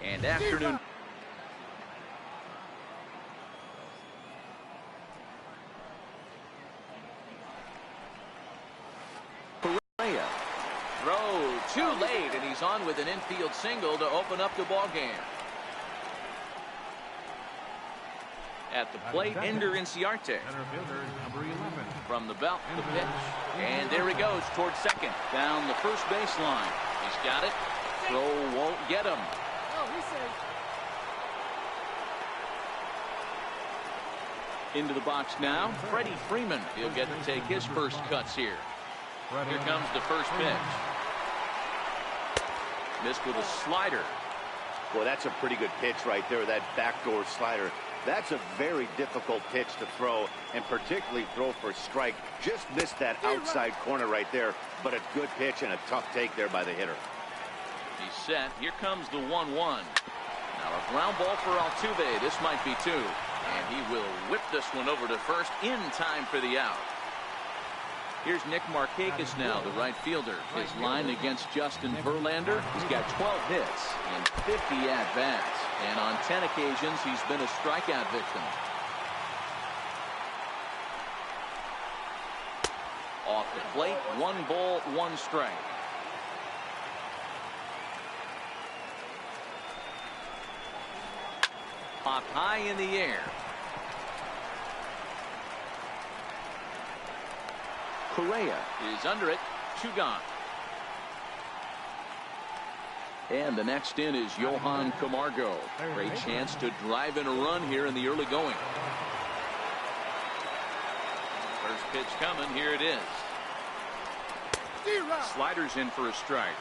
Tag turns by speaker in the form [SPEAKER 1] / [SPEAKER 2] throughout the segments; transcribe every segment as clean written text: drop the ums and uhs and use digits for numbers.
[SPEAKER 1] And afternoon. Throw too late, and he's on with an infield single to open up the ball game. At the plate, Ender Inciarte. From the belt, the pitch. And there he goes towards second. Down the first baseline. He's got it. Throw won't get him. Into the box now, Freddie Freeman. He'll get to take his first cuts here. Here comes the first pitch. Missed with a slider.
[SPEAKER 2] Well, that's a pretty good pitch right there, that backdoor slider. That's a very difficult pitch to throw, and particularly throw for a strike. Just missed that outside corner right there, but a good pitch and a tough take there by the hitter.
[SPEAKER 1] He's set. Here comes the 1-1. Now a ground ball for Altuve. This might be two. And he will whip this one over to first in time for the out. Here's Nick Markakis now, the right fielder. His line against Justin Verlander. He's got 12 hits and 50 at-bats. And on 10 occasions, he's been a strikeout victim. Off the plate, 1 ball, 1 strike. Popped high in the air. Correa is under it. 2 gone. And the next in is Johan Camargo. Great chance to drive in a run here in the early going. First pitch coming. Here it is. Sliders in for a strike.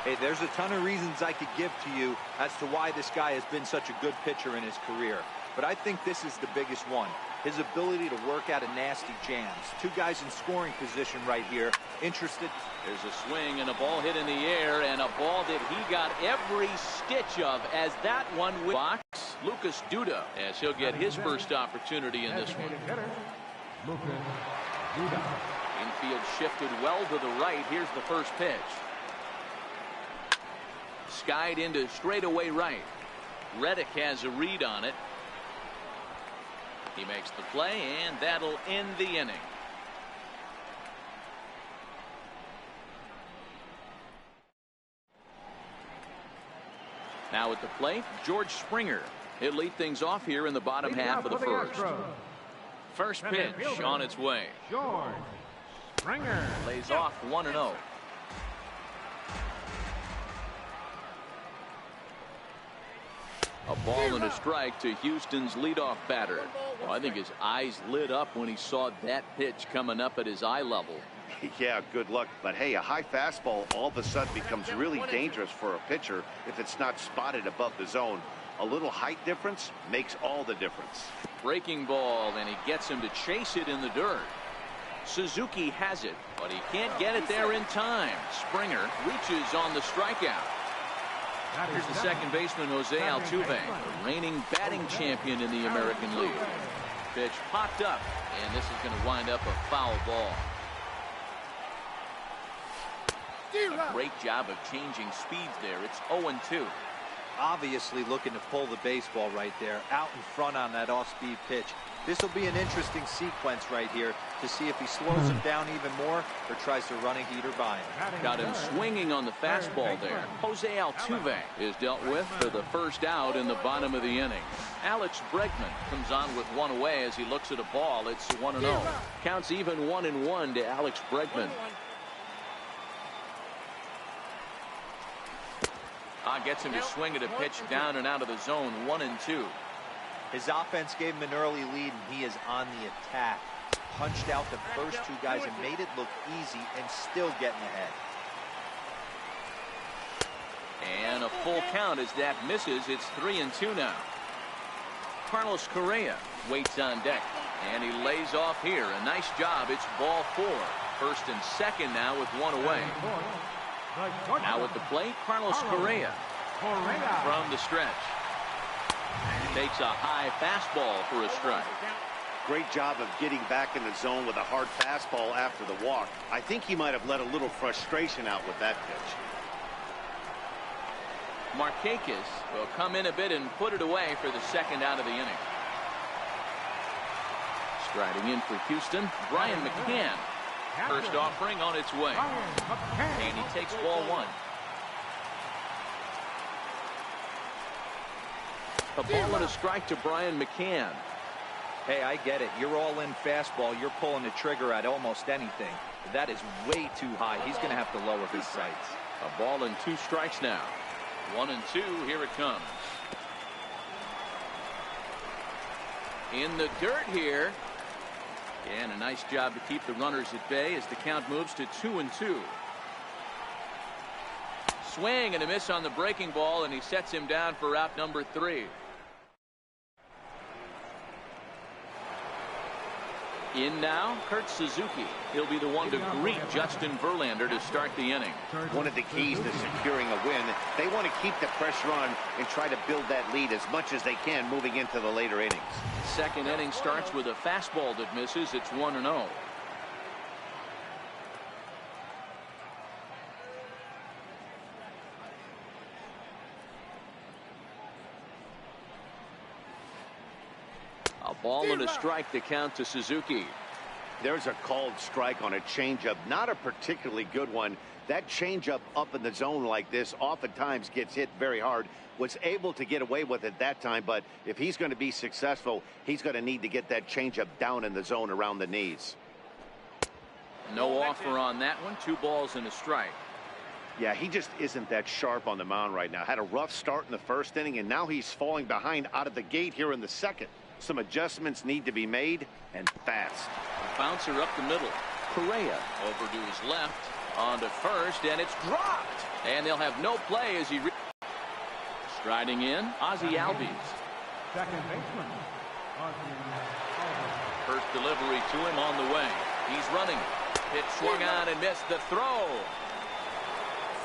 [SPEAKER 3] Hey, there's a ton of reasons I could give to you as to why this guy has been such a good pitcher in his career. But I think this is the biggest one. His ability to work out of nasty jams. 2 guys in scoring position right here. Interested.
[SPEAKER 1] There's a swing and a ball hit in the air, and a ball that he got every stitch of as that one with box. Lucas Duda, as he'll get his first opportunity in this one. Infield shifted well to the right. Here's the first pitch. Skied into straightaway right. Reddick has a read on it. He makes the play, and that'll end the inning. Now at the plate, George Springer. He'll lead things off here in the bottom half of the first. First pitch on its way.
[SPEAKER 4] George Springer
[SPEAKER 1] lays off 1-0. A ball and a strike to Houston's leadoff batter. Well, I think his eyes lit up when he saw that pitch coming up at his eye level.
[SPEAKER 2] Yeah, good luck. But hey, a high fastball all of a sudden becomes really dangerous for a pitcher if it's not spotted above the zone. A little height difference makes all the difference.
[SPEAKER 1] Breaking ball, and he gets him to chase it in the dirt. Suzuki has it, but he can't get it there in time. Springer reaches on the strikeout. Here's the second baseman, Jose Altuve, the reigning batting champion in the American League. Pitch popped up, and this is going to wind up a foul ball. A great job of changing speeds there. It's 0-2.
[SPEAKER 3] Obviously looking to pull the baseball right there, out in front on that off-speed pitch. This will be an interesting sequence right here to see if he slows him down even more or tries to run a heater by him.
[SPEAKER 1] Got him swinging on the fastball there. Jose Altuve is dealt with for the first out in the bottom of the inning. Alex Bregman comes on with 1 away as he looks at a ball. It's 1-0. Counts even 1-1 to Alex Bregman. Gets him to swing at a pitch down and out of the zone. 1-2.
[SPEAKER 3] His offense gave him an early lead, and he is on the attack. Punched out the first 2 guys and made it look easy and still getting ahead.
[SPEAKER 1] And a full count as that misses. It's 3-2 now. Carlos Correa waits on deck, and he lays off here. A nice job. It's ball 4. First and second now with 1 away. Now at the plate, Carlos Correa from the stretch. Takes a high fastball for a strike.
[SPEAKER 2] Great job of getting back in the zone with a hard fastball after the walk. I think he might have let a little frustration out with that pitch.
[SPEAKER 1] Markakis will come in a bit and put it away for the second out of the inning. Striding in for Houston, Brian McCann. First offering on its way. And he takes ball one. A ball and a strike to Brian McCann.
[SPEAKER 3] Hey, I get it. You're all in fastball. You're pulling the trigger at almost anything. That is way too high. He's going to have to lower his sights.
[SPEAKER 1] A ball and 2 strikes now. 1-2. Here it comes. In the dirt here. And a nice job to keep the runners at bay as the count moves to 2-2. Swing and a miss on the breaking ball, and he sets him down for out number 3. In now, Kurt Suzuki. He'll be the one to greet Justin Verlander to start the inning.
[SPEAKER 2] One of the keys to securing a win, they want to keep the pressure on and try to build that lead as much as they can moving into the later innings.
[SPEAKER 1] Second inning starts with a fastball that misses. It's 1-0. A ball and a strike to count to Suzuki.
[SPEAKER 2] There's a called strike on a changeup, not a particularly good one. That changeup up in the zone like this oftentimes gets hit very hard. Was able to get away with it that time, but if he's going to be successful, he's going to need to get that changeup down in the zone around the knees.
[SPEAKER 1] No offer on that one. 2 balls and a strike.
[SPEAKER 2] Yeah, he just isn't that sharp on the mound right now. Had a rough start in the first inning, and now he's falling behind out of the gate here in the second. Some adjustments need to be made, and fast.
[SPEAKER 1] A bouncer up the middle. Correa over to his left, on to first, and it's dropped. And they'll have no play as he... Striding in, Ozzie Albies.
[SPEAKER 4] Second baseman.
[SPEAKER 1] First delivery to him on the way. He's running. Pitch swung on and missed the throw.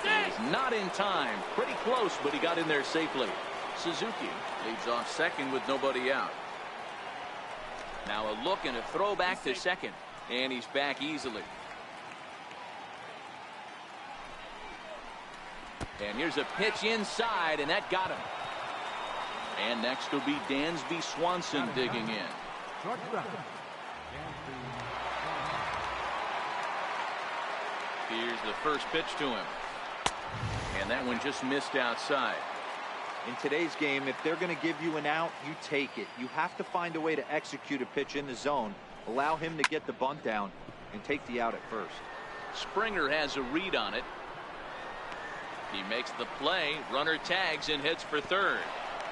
[SPEAKER 1] He's not in time. Pretty close, but he got in there safely. Suzuki leads off second with nobody out. Now a look and a throw back to second. And he's back easily. And here's a pitch inside, and that got him. And next will be Dansby Swanson digging in. Here's the first pitch to him. And that one just missed outside.
[SPEAKER 3] In today's game, if they're going to give you an out, you take it. You have to find a way to execute a pitch in the zone, allow him to get the bunt down, and take the out at first.
[SPEAKER 1] Springer has a read on it. He makes the play. Runner tags and hits for third.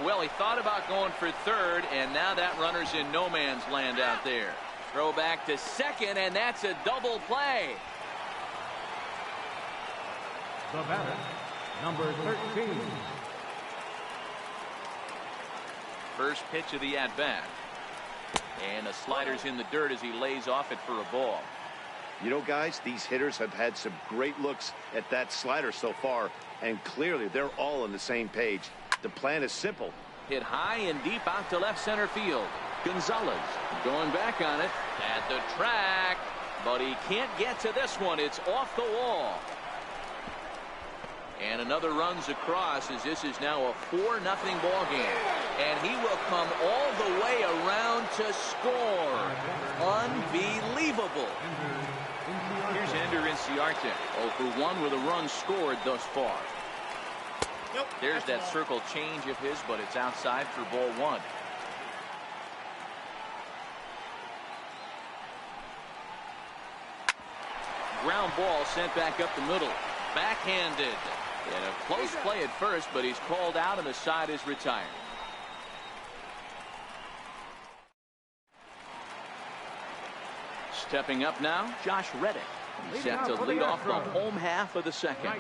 [SPEAKER 1] Well, he thought about going for third, and now that runner's in no man's land out there. Throw back to second, and that's a double play.
[SPEAKER 4] The batter, number 13.
[SPEAKER 1] First pitch of the at-bat. And the slider's in the dirt as he lays off it for a ball.
[SPEAKER 2] You know, guys, these hitters have had some great looks at that slider so far, and clearly they're all on the same page. The plan is simple.
[SPEAKER 1] Hit high and deep out to left center field. Gonzalez going back on it at the track, but he can't get to this one. It's off the wall. And another runs across as this is now a 4-0 ball game. And he will come all the way around to score. Unbelievable. Here's Ender Inciarte. 0 for 1 with a run scored thus far. There's that circle change of his, but it's outside for ball 1. Ground ball sent back up the middle. Backhanded. And a close play at first, but he's called out and the side is retired. Stepping up now, Josh Reddick. He's set to lead off the home half of the second.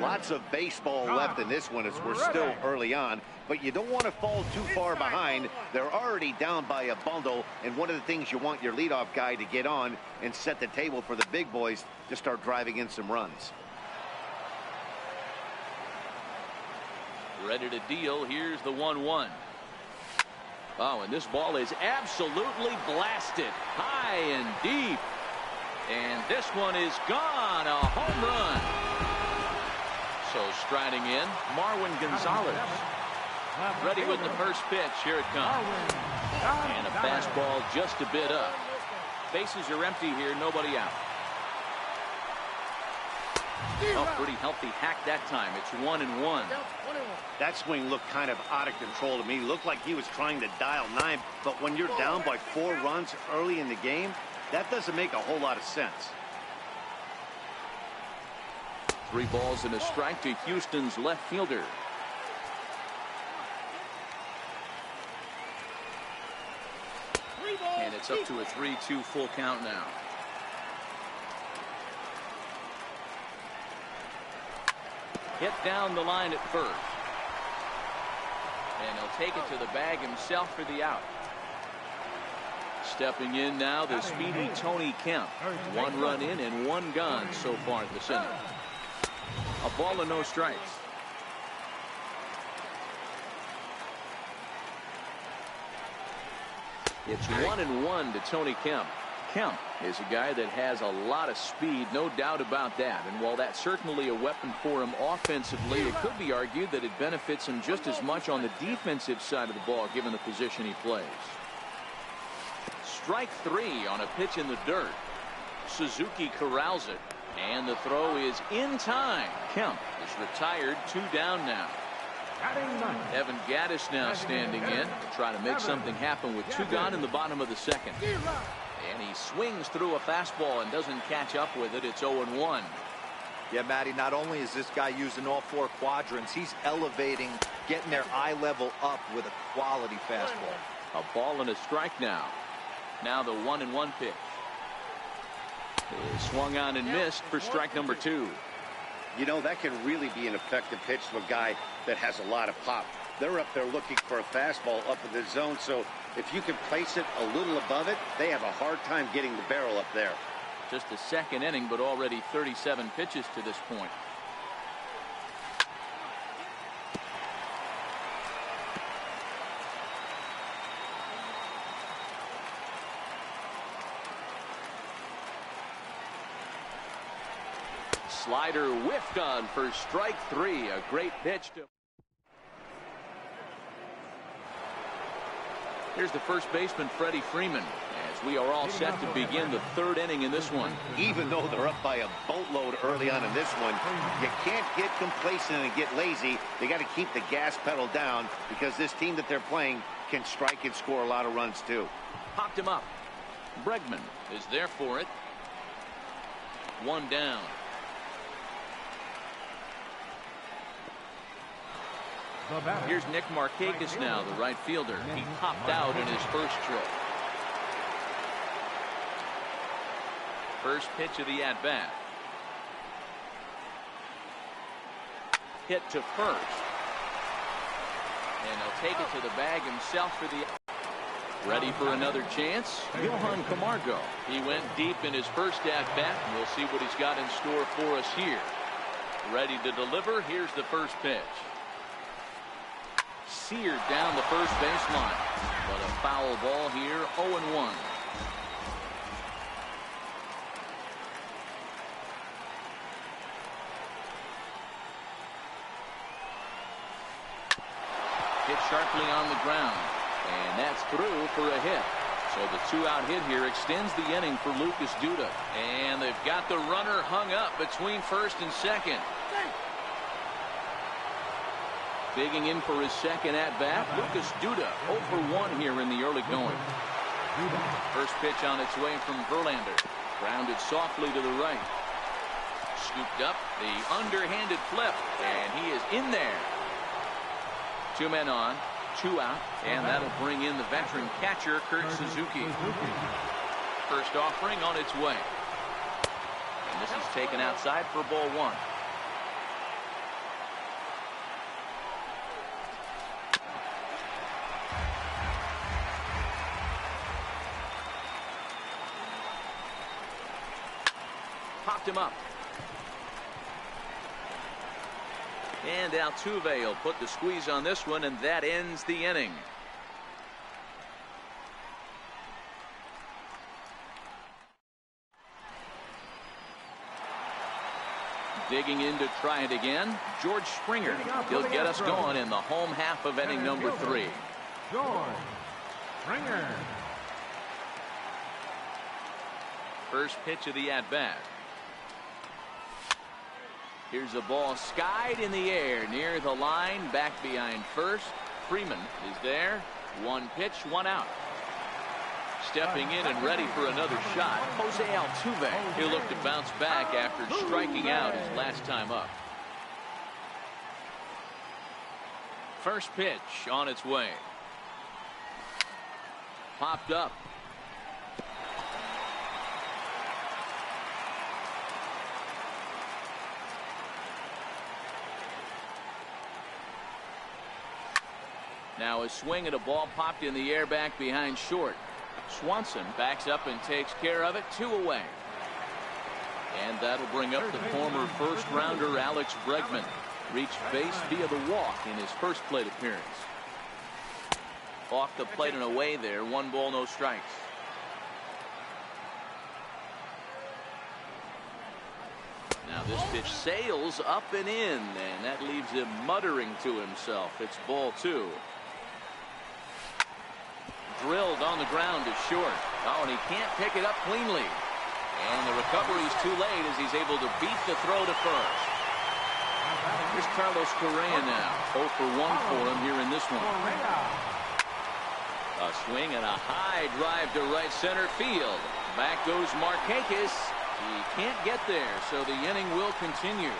[SPEAKER 2] Lots of baseball left in this one as we're still early on, but you don't want to fall too far behind. They're already down by a bundle, and one of the things you want your leadoff guy to get on and set the table for the big boys to start driving in some runs.
[SPEAKER 1] Ready to deal. Here's the 1-1. Oh, and this ball is absolutely blasted high and deep. And this one is gone. A home run. So striding in, Marwin Gonzalez. Ready with the first pitch. Here it comes. And a fastball just a bit up. Bases are empty here, nobody out. Oh, pretty healthy hack that time. It's 1-1.
[SPEAKER 2] That swing looked kind of out of control to me. Looked like he was trying to dial 9, but when you're down by 4 runs early in the game, that doesn't make a whole lot of sense.
[SPEAKER 1] 3 balls and a strike to Houston's left fielder. And it's up to a 3-2 full count now. Hit down the line at first. And he'll take it to the bag himself for the out. Stepping in now, the speedy Tony Kemp. 1 run in and 1 gone so far this inning. A ball and no strikes. It's 1-1 to Tony Kemp. Kemp is a guy that has a lot of speed, no doubt about that. And while that's certainly a weapon for him offensively, it could be argued that it benefits him just as much on the defensive side of the ball, given the position he plays. Strike 3 on a pitch in the dirt. Suzuki corrals it, and the throw is in time. Kemp is retired, 2 down now. Evan Gaddis now standing in to try to make something happen with 2 gone in the bottom of the second. And he swings through a fastball and doesn't catch up with it. It's 0-1.
[SPEAKER 3] Yeah, Matty, not only is this guy using all 4 quadrants, he's elevating, getting their eye level up with a quality fastball.
[SPEAKER 1] A ball and a strike now. Now the 1-1 pitch. Is swung on and missed for strike number 2.
[SPEAKER 2] You know, that can really be an effective pitch to a guy that has a lot of pop. They're up there looking for a fastball up in the zone, so if you can place it a little above it, they have a hard time getting the barrel up there.
[SPEAKER 1] Just the second inning, but already 37 pitches to this point. Slider whiffed on for strike 3. A great pitch to. Here's the first baseman, Freddie Freeman, as we are all set to begin the 3rd inning in this one.
[SPEAKER 2] Even though they're up by a boatload early on in this one, you can't get complacent and get lazy. They got to keep the gas pedal down because this team that they're playing can strike and score a lot of runs too.
[SPEAKER 1] Popped him up. Bregman is there for it. 1 down. Here's Nick Markakis now, the right fielder. He popped out in his first trip. First pitch of the at-bat. Hit to first. And he'll take it to the bag himself for the. Ready for another chance? Johan Camargo. He went deep in his first at-bat, and we'll see what he's got in store for us here. Ready to deliver. Here's the first pitch. Seared down the first baseline, but a foul ball here. 0-1. Hit sharply on the ground, and that's through for a hit. So the 2-out hit here extends the inning for Lucas Duda, and they've got the runner hung up between first and second. Digging in for his second at-bat, Lucas Duda, 0 for 1 here in the early going. First pitch on its way from Verlander. Grounded softly to the right. Scooped up, the underhanded flip, and he is in there. 2 men on, 2 out, and that'll bring in the veteran catcher, Kurt Suzuki. First offering on its way. And this is taken outside for ball 1. Popped him up. And Altuve will put the squeeze on this one, and that ends the inning. Digging in to try it again, George Springer. He'll get us going in the home half of inning number 3.
[SPEAKER 4] George Springer.
[SPEAKER 1] First pitch of the at-bat. Here's a ball skied in the air near the line, back behind first. Freeman is there. One pitch, one out. Stepping in and ready for another shot, Jose Altuve. He'll look to bounce back after striking out his last time up. First pitch on its way. Popped up. Now a swing and a ball popped in the air back behind short. Swanson backs up and takes care of it. 2 away. And that'll bring up the former first-rounder Alex Bregman. Reached base via the walk in his first plate appearance. Off the plate and away there. 1 ball, no strikes. Now this pitch sails up and in, and that leaves him muttering to himself. It's ball 2. Drilled on the ground to short. Oh, and he can't pick it up cleanly. And the recovery's too late as he's able to beat the throw to first. Here's Carlos Correa now. 0 for 1 for him here in this one. A swing and a high drive to right center field. Back goes Markakis. He can't get there, so the inning will continue.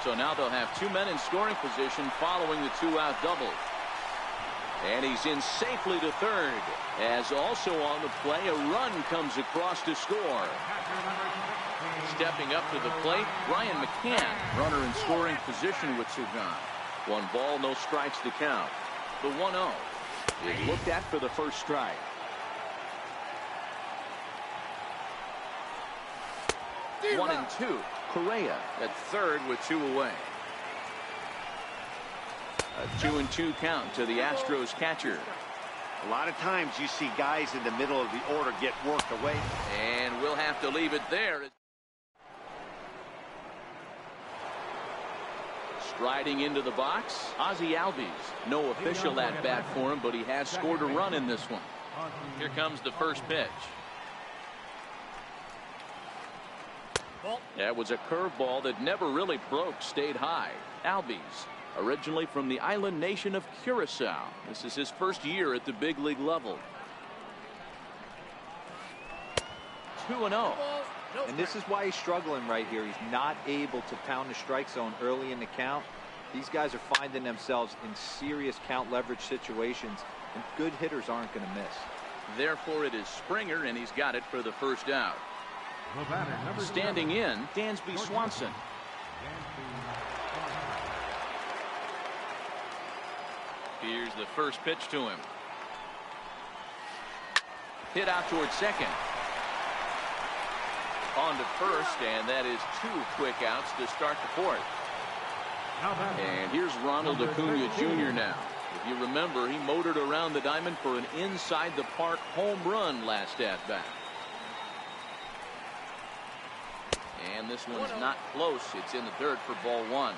[SPEAKER 1] So now they'll have 2 men in scoring position following the 2-out double. And he's in safely to third. As also on the play, a run comes across to score. Stepping up to the plate, Brian McCann, runner in scoring position with 2 gone. 1 ball, no strikes to count. The 1-0 is looked at for the first strike. One and 2. Correa at third with 2 away. A 2-2 count to the Astros catcher.
[SPEAKER 2] A lot of times you see guys in the middle of the order get worked away.
[SPEAKER 1] And we'll have to leave it there. Striding into the box, Ozzie Albies. No official at bat for him, but he has scored a run in this one. Here comes the first pitch. That was a curveball that never really broke, stayed high. Albies, originally from the island nation of Curacao. This is his first year at the big league level. 2-0.
[SPEAKER 3] And this is why he's struggling right here. He's not able to pound the strike zone early in the count. These guys are finding themselves in serious count leverage situations, and good hitters aren't going to miss.
[SPEAKER 1] Therefore, it is Springer, and he's got it for the first out. Standing in, Dansby Swanson. Here's the first pitch to him. Hit out towards second. On to first, and that is 2 quick outs to start the fourth. And here's Ronald Acuna Jr. now. If you remember, he motored around the diamond for an inside-the-park home run last at-bat. And this one's not close. It's in the third for ball 1.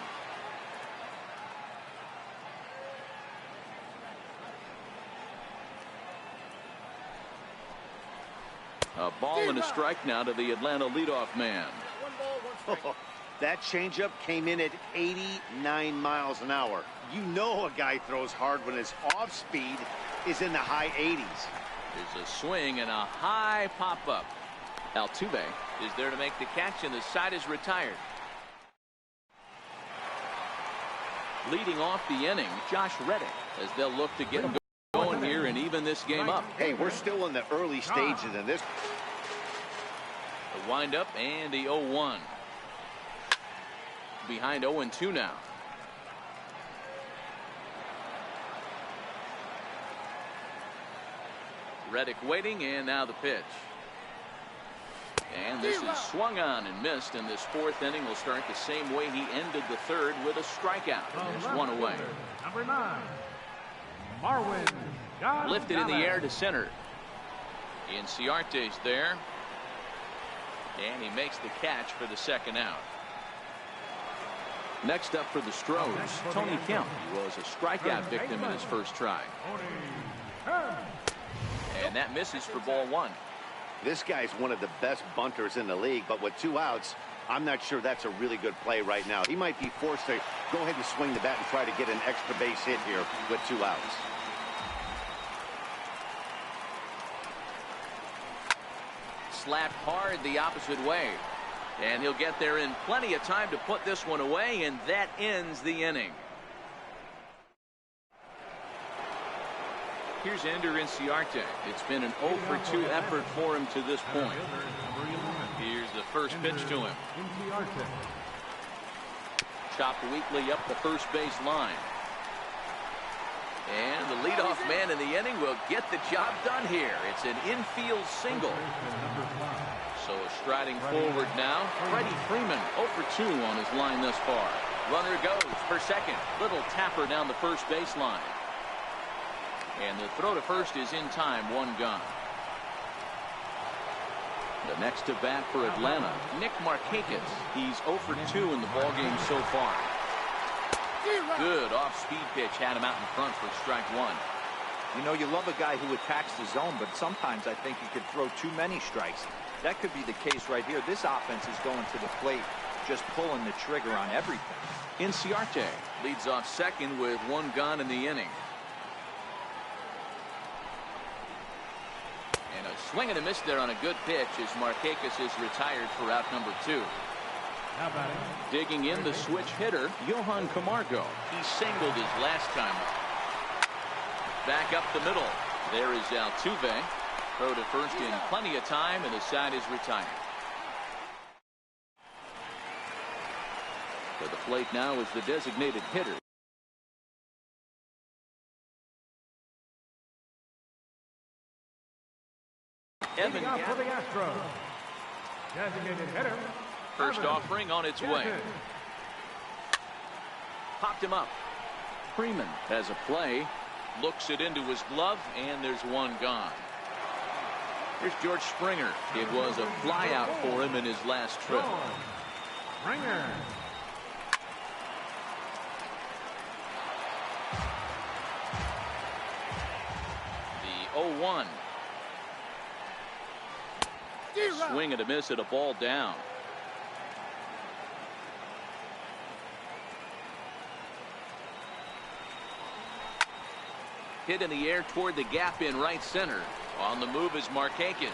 [SPEAKER 1] A ball and a strike now to the Atlanta leadoff man.
[SPEAKER 2] That changeup came in at 89 miles an hour. You know a guy throws hard when his off speed is in the high 80s.
[SPEAKER 1] There's a swing and a high pop-up. Altuve is there to make the catch, and the side is retired. Leading off the inning, Josh Reddick, as they'll look to get him going here and even this game up.
[SPEAKER 2] Hey, we're still in the early stages of this.
[SPEAKER 1] The windup and the 0-1. Behind 0-2 now. Reddick waiting, and now the pitch. And this is swung on and missed, and this fourth inning will start the same way he ended the third, with a strikeout. And there's 1 away.
[SPEAKER 4] Number 9, Marwin Gonzalez.
[SPEAKER 1] Lifted in the air to center. Inciarte's there. And he makes the catch for the second out. Next up for the Stros, Tony Kemp. He was a strikeout victim in his first try. And that misses for ball one.
[SPEAKER 2] This guy's one of the best bunters in the league, but with 2 outs, I'm not sure that's a really good play right now. He might be forced to go ahead and swing the bat and try to get an extra base hit here with 2 outs.
[SPEAKER 1] Slapped hard the opposite way. And he'll get there in plenty of time to put this one away, and that ends the inning. Here's Ender Inciarte. It's been an 0 for 2 effort for him to this point. Here's the first pitch to him. Chopped weakly up the first base line. And the leadoff man in the inning will get the job done here. It's an infield single. So striding forward now, Freddie Freeman 0 for 2 on his line thus far. Runner goes for second. Little tapper down the first baseline. And the throw to first is in time, 1 gone. The next to bat for Atlanta, Nick Markakis. He's 0 for 2 in the ballgame so far. Good off-speed pitch had him out in front for strike 1.
[SPEAKER 3] You know, you love a guy who attacks the zone, but sometimes I think he could throw too many strikes. That could be the case right here. This offense is going to the plate, just pulling the trigger on everything.
[SPEAKER 1] Inciarte leads off second with 1 gone in the inning. And a swing and a miss there on a good pitch as Markakis is retired for out number 2. Digging in the switch hitter, Johan Camargo. He singled his last time up. Back up the middle. There is Altuve. Throw to first in plenty of time, and the side is retired. To the plate now is the designated hitter. Evan
[SPEAKER 4] for the Astros. Designated hitter.
[SPEAKER 1] First offering on its way. Popped him up. Freeman has a play. Looks it into his glove, and there's 1 gone. Here's George Springer. It was a fly out for him in his last trip.
[SPEAKER 4] Springer.
[SPEAKER 1] The 0-1. Swing and a miss at a ball down. Hit in the air toward the gap in right center. On the move is Markakis.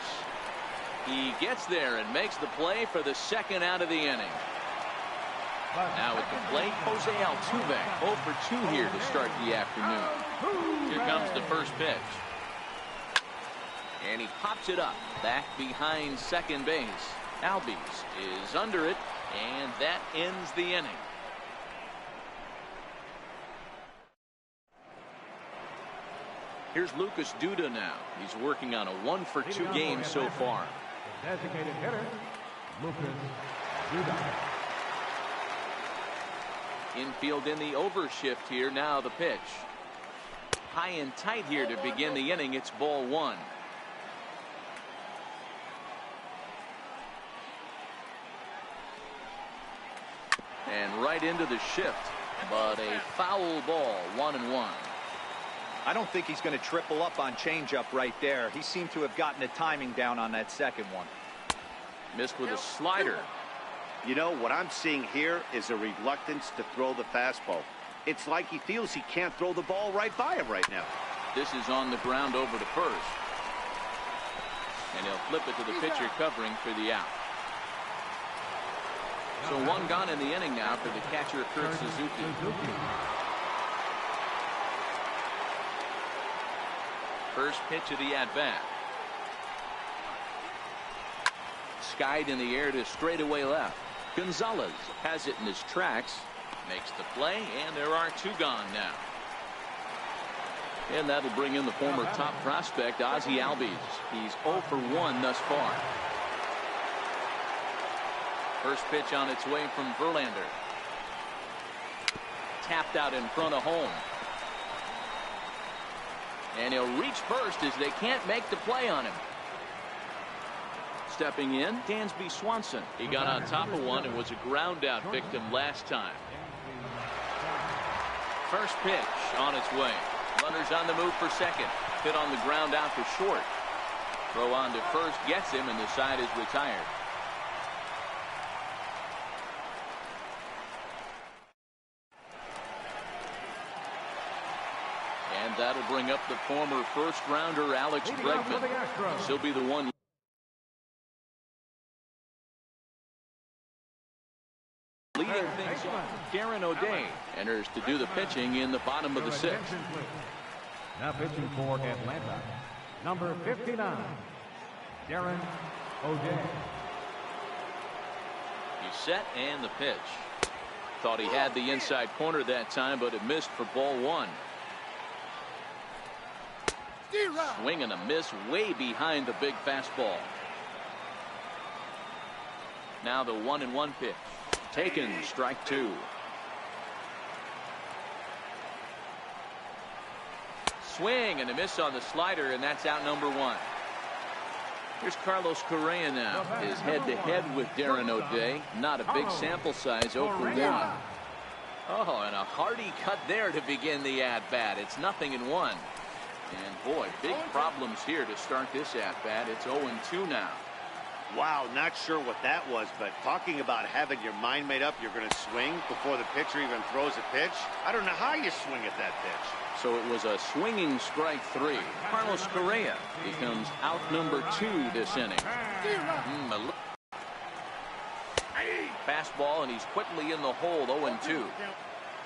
[SPEAKER 1] He gets there and makes the play for the second out of the inning. Now at the plate, Jose Altuve 0 for 2 here to start the afternoon. Here comes the first pitch. And he pops it up back behind second base. Albies is under it, and that ends the inning. Here's Lucas Duda now. He's working on a 1 for 2 game so far.
[SPEAKER 4] Designated hitter, Lucas Duda.
[SPEAKER 1] Infield in the overshift here. Now the pitch. High and tight here to begin the inning. It's ball 1. And right into the shift, but a foul ball, 1-1.
[SPEAKER 3] I don't think he's going to triple up on changeup right there. He seemed to have gotten the timing down on that second one.
[SPEAKER 1] Missed with a slider.
[SPEAKER 2] You know, what I'm seeing here is a reluctance to throw the fastball. It's like he feels he can't throw the ball right by him right now.
[SPEAKER 1] This is on the ground over to first. And he'll flip it to the pitcher covering for the out. So 1 gone in the inning now for the catcher, Kurt Suzuki. First pitch of the at-bat. Skied in the air to straightaway left. Gonzalez has it in his tracks. Makes the play, and there are 2 gone now. And that'll bring in the former top prospect, Ozzie Albies. He's 0 for 1 thus far. First pitch on its way from Verlander. Tapped out in front of home. And he'll reach first as they can't make the play on him. Stepping in, Dansby Swanson. He got on top of one and was a ground out victim last time. First pitch on its way. Runners on the move for second. Hit on the ground out for short. Throw on to first gets him, and the side is retired. And that'll bring up the former first-rounder Alex Bregman. He'll be the one leading things off. Darren O'Day enters to do the pitching in the bottom of the sixth.
[SPEAKER 4] Now pitching for Atlanta, number 59, Darren O'Day.
[SPEAKER 1] He's set and the pitch. Thought he had the inside corner that time, but it missed for ball one. Swing and a miss way behind the big fastball. Now the 1-1 pitch. Taken, strike two. Swing and a miss on the slider, and that's out number one. Here's Carlos Correa now. His head-to-head with Darren O'Day. Not a big sample size, 0 for 1. Oh, and a hearty cut there to begin the at-bat. It's 0-1. And boy, big problems here to start this at-bat. It's 0-2 now.
[SPEAKER 2] Wow, not sure what that was, but talking about having your mind made up, you're going to swing before the pitcher even throws a pitch. I don't know how you swing at that pitch.
[SPEAKER 1] So it was a swinging strike three. Carlos Correa becomes out number 2 this inning. Fastball, and he's quickly in the hole, 0-2.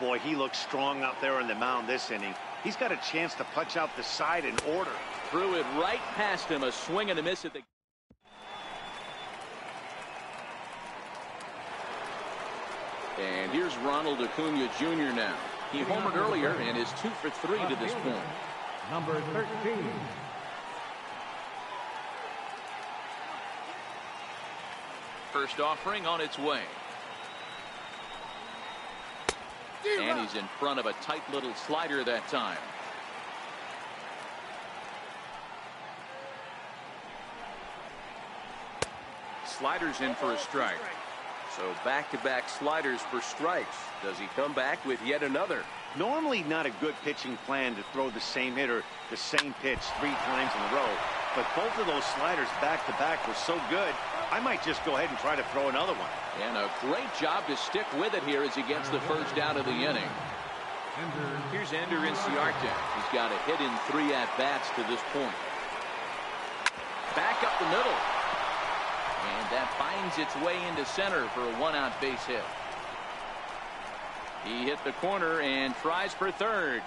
[SPEAKER 2] Boy, he looks strong out there on the mound this inning. He's got a chance to punch out the side in order.
[SPEAKER 1] Threw it right past him, a swing and a miss at the... And here's Ronald Acuna Jr. now. He homered earlier and is 2 for 3 to this point.
[SPEAKER 4] Number 13.
[SPEAKER 1] First offering on its way. And he's in front of a tight little slider that time. Sliders in for a strike. So back-to-back sliders for strikes. Does he come back with yet another?
[SPEAKER 2] Normally not a good pitching plan to throw the same hitter the same pitch 3 times in a row. But both of those sliders back-to-back were so good, I might just go ahead and try to throw another one.
[SPEAKER 1] And a great job to stick with it here as he gets the first out of the inning. Here's Ender Inciarte. He's got a hit in 3 at-bats to this point. Back up the middle. And that finds its way into center for a 1-out base hit. He hit the corner and tries for third.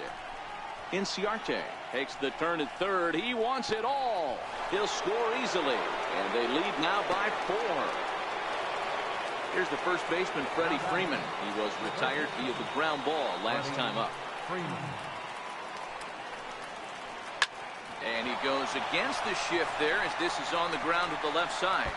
[SPEAKER 1] Inciarte takes the turn at third. He wants it all. He'll score easily. And they lead now by 4. Here's the first baseman, Freddie Freeman. He was retired via the ground ball last time up. And he goes against the shift there as this is on the ground to the left side.